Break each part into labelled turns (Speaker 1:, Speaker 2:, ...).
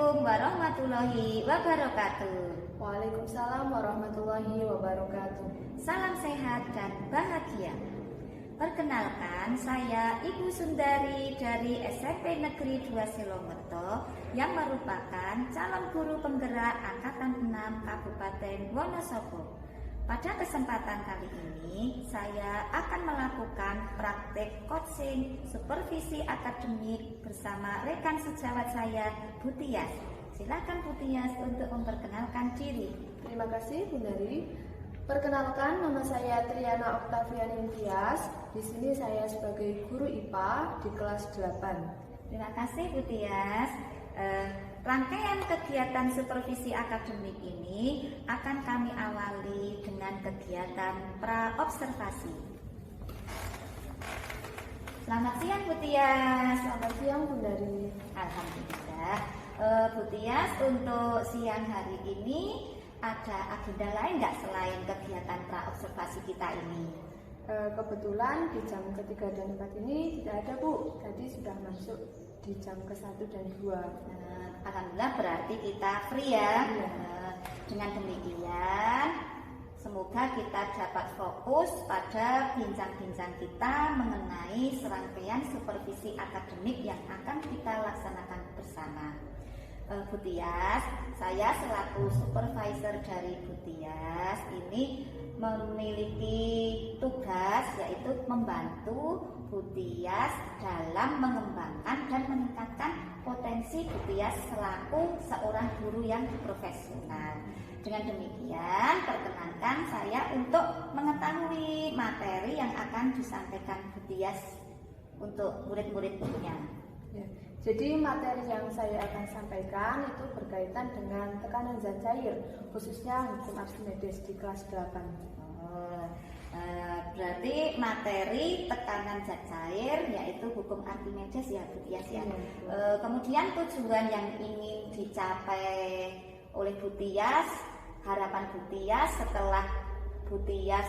Speaker 1: Assalamualaikum warahmatullahi wabarakatuh.
Speaker 2: Waalaikumsalam warahmatullahi wabarakatuh.
Speaker 1: Salam sehat dan bahagia. Perkenalkan, saya Ibu Sundari dari SMP Negeri 2 Silomerto yang merupakan calon guru penggerak Angkatan 6 Kabupaten Wonosobo. Pada kesempatan kali ini, saya akan melakukan praktek coaching supervisi akademik bersama rekan sejawat saya, Bu Tias. Silakan Bu Tias untuk memperkenalkan diri.
Speaker 2: Terima kasih Bu Dari. Perkenalkan, nama saya Triana Oktaviani Tias. Di sini saya sebagai guru IPA di kelas 8.
Speaker 1: Terima kasih Bu Tias. Rangkaian kegiatan supervisi akademik ini akan kami awali dengan kegiatan pra-observasi. Selamat siang Bu Tias.
Speaker 2: Selamat siang Bu Dari.
Speaker 1: Alhamdulillah. Bu Tias, untuk siang hari ini ada agenda lain nggak selain kegiatan pra-observasi kita ini?
Speaker 2: Kebetulan di jam ketiga dan 4 ini tidak ada Bu. Tadi sudah masuk di jam ke-1 dan 2.
Speaker 1: Alhamdulillah, berarti kita free ya.
Speaker 2: Iya.
Speaker 1: Dengan demikian, semoga kita dapat fokus pada bincang-bincang kita mengenai serangkaian supervisi akademik yang akan kita laksanakan bersama. Bu Tias, saya selaku supervisor dari Bu Tias ini memiliki tugas yaitu membantu Bu Tias dalam mengembangkan dan meningkatkan potensi Bu Tias selaku seorang guru yang profesional. Dengan demikian, perkenankan saya untuk mengetahui materi yang akan disampaikan Bu Tias untuk murid-muridnya.
Speaker 2: Ya, jadi materi yang saya akan sampaikan itu berkaitan dengan tekanan zat cair, khususnya hukum Archimedes di kelas 8.
Speaker 1: Berarti materi tekanan zat cair yaitu hukum Archimedes ya Bu Tias ya. Kemudian tujuan yang ingin dicapai oleh Bu Tias, harapan Bu Tias setelah Bu Tias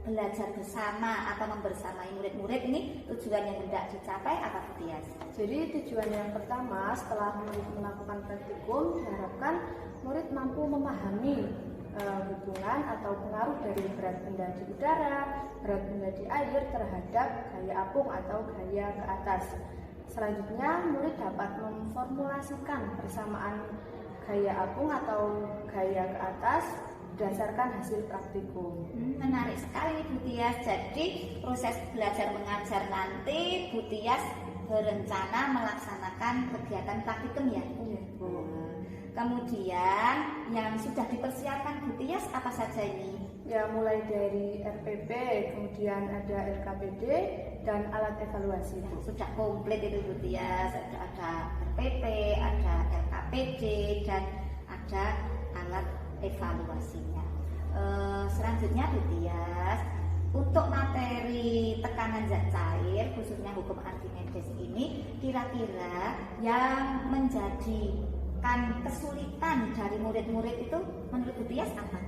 Speaker 1: belajar bersama atau membersamai murid-murid ini, tujuan yang hendak dicapai apa Bu Tias?
Speaker 2: Jadi tujuan yang pertama, setelah murid melakukan praktikum, diharapkan murid mampu memahami hubungan atau pengaruh dari berat benda di udara, berat benda di air terhadap gaya apung atau gaya ke atas. Selanjutnya, murid dapat memformulasikan persamaan gaya apung atau gaya ke atas berdasarkan hasil praktikum.
Speaker 1: Menarik sekali Bu Tias. Jadi proses belajar mengajar nanti Bu Tias berencana melaksanakan kegiatan praktikum ya Bu. Kemudian yang sudah dipersiapkan Bu Tias apa saja ini?
Speaker 2: Ya, mulai dari RPP, kemudian ada LKPD dan alat evaluasi.
Speaker 1: Sudah komplit itu Bu Tias. Ada RPP, ada LKPD dan ada alat evaluasinya. Selanjutnya Bu Tias, untuk materi tekanan zat cair khususnya hukum Archimedes ini, kira-kira yang menjadikan kesulitan dari murid-murid itu menurut Bu Tias apa?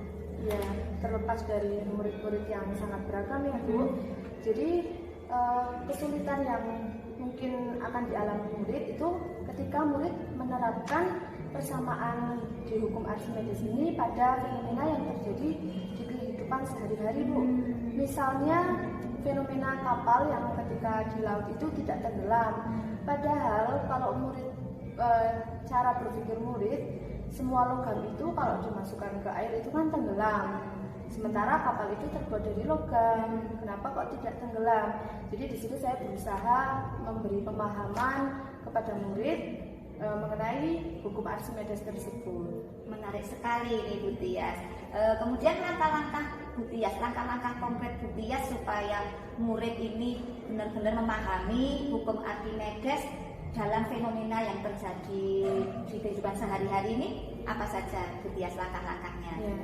Speaker 2: Ya, terlepas dari murid-murid yang sangat beragam ya Bu. Jadi kesulitan yang mungkin akan dialami murid itu ketika murid menerapkan persamaan di hukum Archimedes ini pada fenomena yang terjadi di kehidupan sehari-hari Bu. Misalnya fenomena kapal yang ketika di laut itu tidak tenggelam. Padahal kalau murid cara berpikir murid, semua logam itu kalau dimasukkan ke air itu kan tenggelam. Sementara kapal itu terbuat dari logam, kenapa kok tidak tenggelam? Jadi di sini saya berusaha memberi pemahaman kepada murid mengenai hukum Archimedes tersebut.
Speaker 1: Menarik sekali ini Bu Tias. Kemudian langkah-langkah Bu Tias, langkah-langkah konkret Bu Tias supaya murid ini benar-benar memahami hukum Archimedes dalam fenomena yang terjadi di kehidupan sehari-hari ini, apa saja Bu Tias langkah-langkahnya?
Speaker 2: Ya,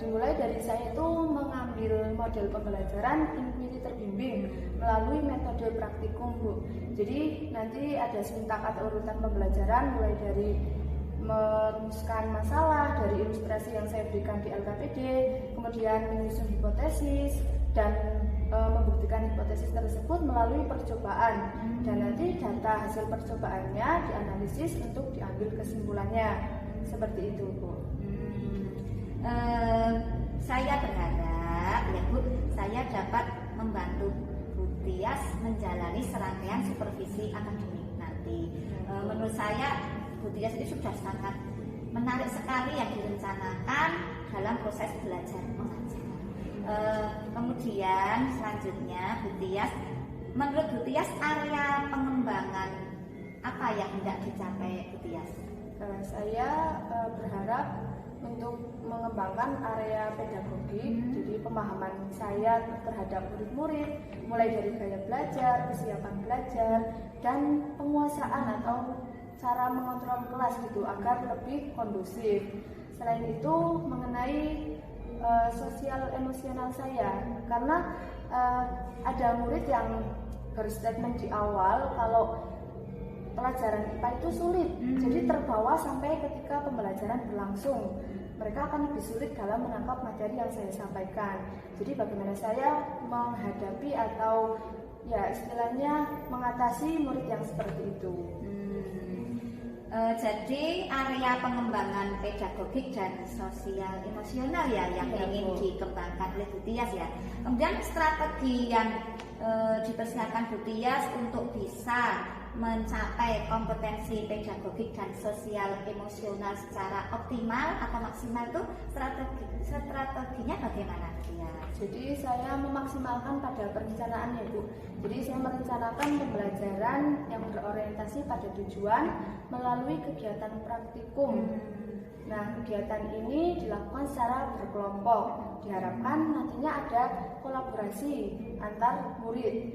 Speaker 2: dimulai dari saya itu mengambil model pembelajaran infinity terbimbing melalui metode praktikum Bu. Jadi nanti ada sintak atau urutan pembelajaran mulai dari merumuskan masalah, dari ilustrasi yang saya berikan di LKPD, kemudian menyusun hipotesis dan membuktikan hipotesis tersebut melalui percobaan, dan nanti data hasil percobaannya dianalisis untuk diambil kesimpulannya. Seperti itu, Bu.
Speaker 1: Saya berharap ya Bu, saya dapat membantu Bu Tias menjalani serangkaian supervisi akademik nanti. Menurut saya Bu Tias ini sudah sangat menarik sekali yang direncanakan dalam proses belajar mengajar. Kemudian selanjutnya Bu Tias, menurut Bu Tias area pengembangan apa yang hendak dicapai Bu Tias?
Speaker 2: Saya berharap untuk mengembangkan area pedagogik, jadi pemahaman saya terhadap murid-murid, mulai dari gaya belajar, kesiapan belajar, dan penguasaan atau cara mengontrol kelas gitu agar lebih kondusif. Selain itu mengenai sosial emosional saya, karena ada murid yang berstatement di awal kalau pelajaran IPA itu sulit, jadi terbawa sampai ketika pembelajaran berlangsung. Mereka akan lebih sulit dalam menangkap materi yang saya sampaikan. Jadi bagaimana saya menghadapi atau ya istilahnya mengatasi murid yang seperti itu.
Speaker 1: Jadi area pengembangan pedagogik dan sosial emosional ya yang ingin dikembangkan oleh Bu Tias ya. Kemudian strategi yang dipersiapkan Bu Tias untuk bisa mencapai kompetensi pedagogik dan sosial emosional secara optimal atau maksimal itu strateginya bagaimana ya?
Speaker 2: Jadi saya memaksimalkan pada perencanaan ya Bu. Jadi saya merencanakan pembelajaran yang berorientasi pada tujuan melalui kegiatan praktikum. Nah, kegiatan ini dilakukan secara berkelompok. Diharapkan nantinya ada kolaborasi antar murid.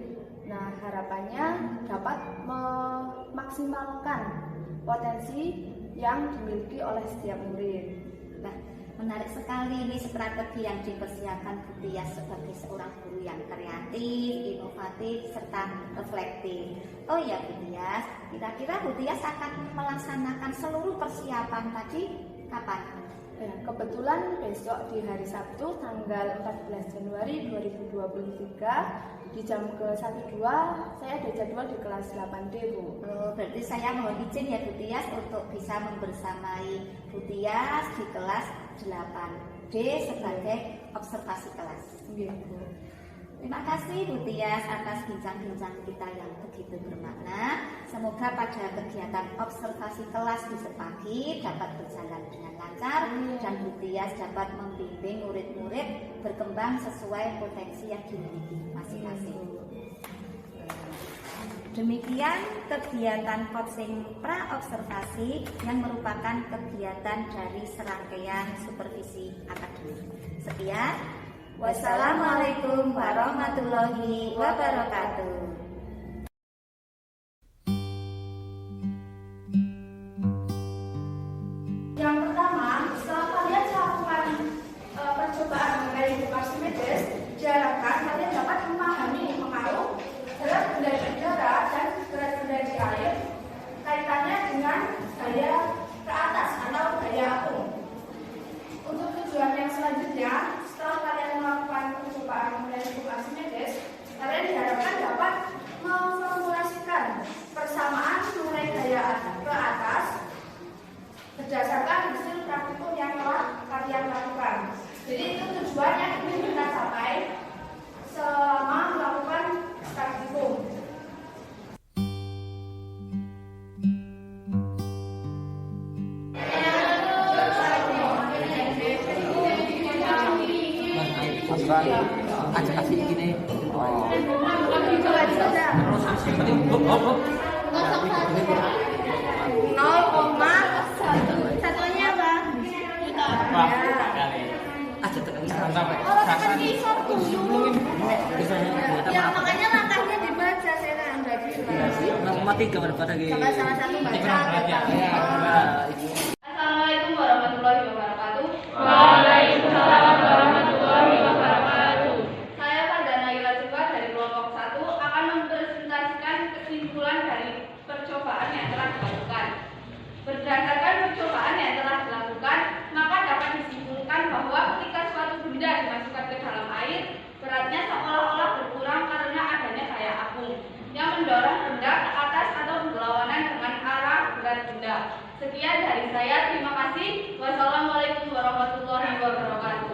Speaker 2: Nah, harapannya dapat memaksimalkan potensi yang dimiliki oleh setiap murid.
Speaker 1: Nah, menarik sekali ini strategi yang dipersiapkan Bu Tias sebagai seorang guru yang kreatif, inovatif, serta reflektif. Oh ya Bu Tias, kira-kira Bu Tias akan melaksanakan seluruh persiapan tadi kapan?
Speaker 2: Ya, kebetulan besok di hari Sabtu tanggal 14 Januari 2023 di jam ke-1-2 saya ada jadwal di kelas 8D Bu.
Speaker 1: Berarti saya mohon izin ya Bu Tias untuk bisa membersamai Bu Tias di kelas 8D sebagai observasi kelas.
Speaker 2: Iya Bu.
Speaker 1: Terima kasih Bu Tias atas bincang-bincang kita yang begitu bermakna. Semoga pada kegiatan observasi kelas besok pagi dapat berjalan dengan lancar dan Bu Tias dapat membimbing murid-murid berkembang sesuai potensi yang dimiliki masing-masing. Demikian kegiatan coaching pra-observasi yang merupakan kegiatan dari serangkaian supervisi akademik. Sekian. Wassalamualaikum warahmatullahi wabarakatuh.
Speaker 2: Yang pertama, setelah kalian melakukan percobaan mengenai buku Archimedes, diharapkan kalian dapat memahami pengaruh berat benda di udara dan berat benda di air kaitannya dengan gaya ke atas atau gaya atom. Untuk tujuan yang selanjutnya, setelah kalian melakukan percobaan mengenai buku Archimedes, kalian diharapkan dapat memformulasikan persamaan mengenai gaya ke atas berdasarkan hasil praktikum yang telah kalian lakukan. Jadi itu tujuannya ingin kita capai selama melakukan praktikum.
Speaker 3: Aja kasih gini.
Speaker 2: Satunya apa?
Speaker 3: Aja tekan
Speaker 2: Ya makanya langkahnya dibaca saya kan berarti.
Speaker 3: mati gambar pada gitu.
Speaker 2: Salah satu baca.
Speaker 4: Assalamualaikum warahmatullahi wabarakatuh.
Speaker 5: Waalaikumsalam warahmatullahi wabarakatuh.
Speaker 4: Saya Fardana Ila Juga dari kelompok 1 akan mempresentasikan kesimpulan dari percobaan yang telah dilakukan. Berdasarkan percobaan yang telah dilakukan, maka dapat disimpulkan bahwa ketika suatu benda dimasukkan ke dalam air, beratnya seolah-olah Sekian dari saya, terima kasih. Wassalamualaikum warahmatullahi wabarakatuh.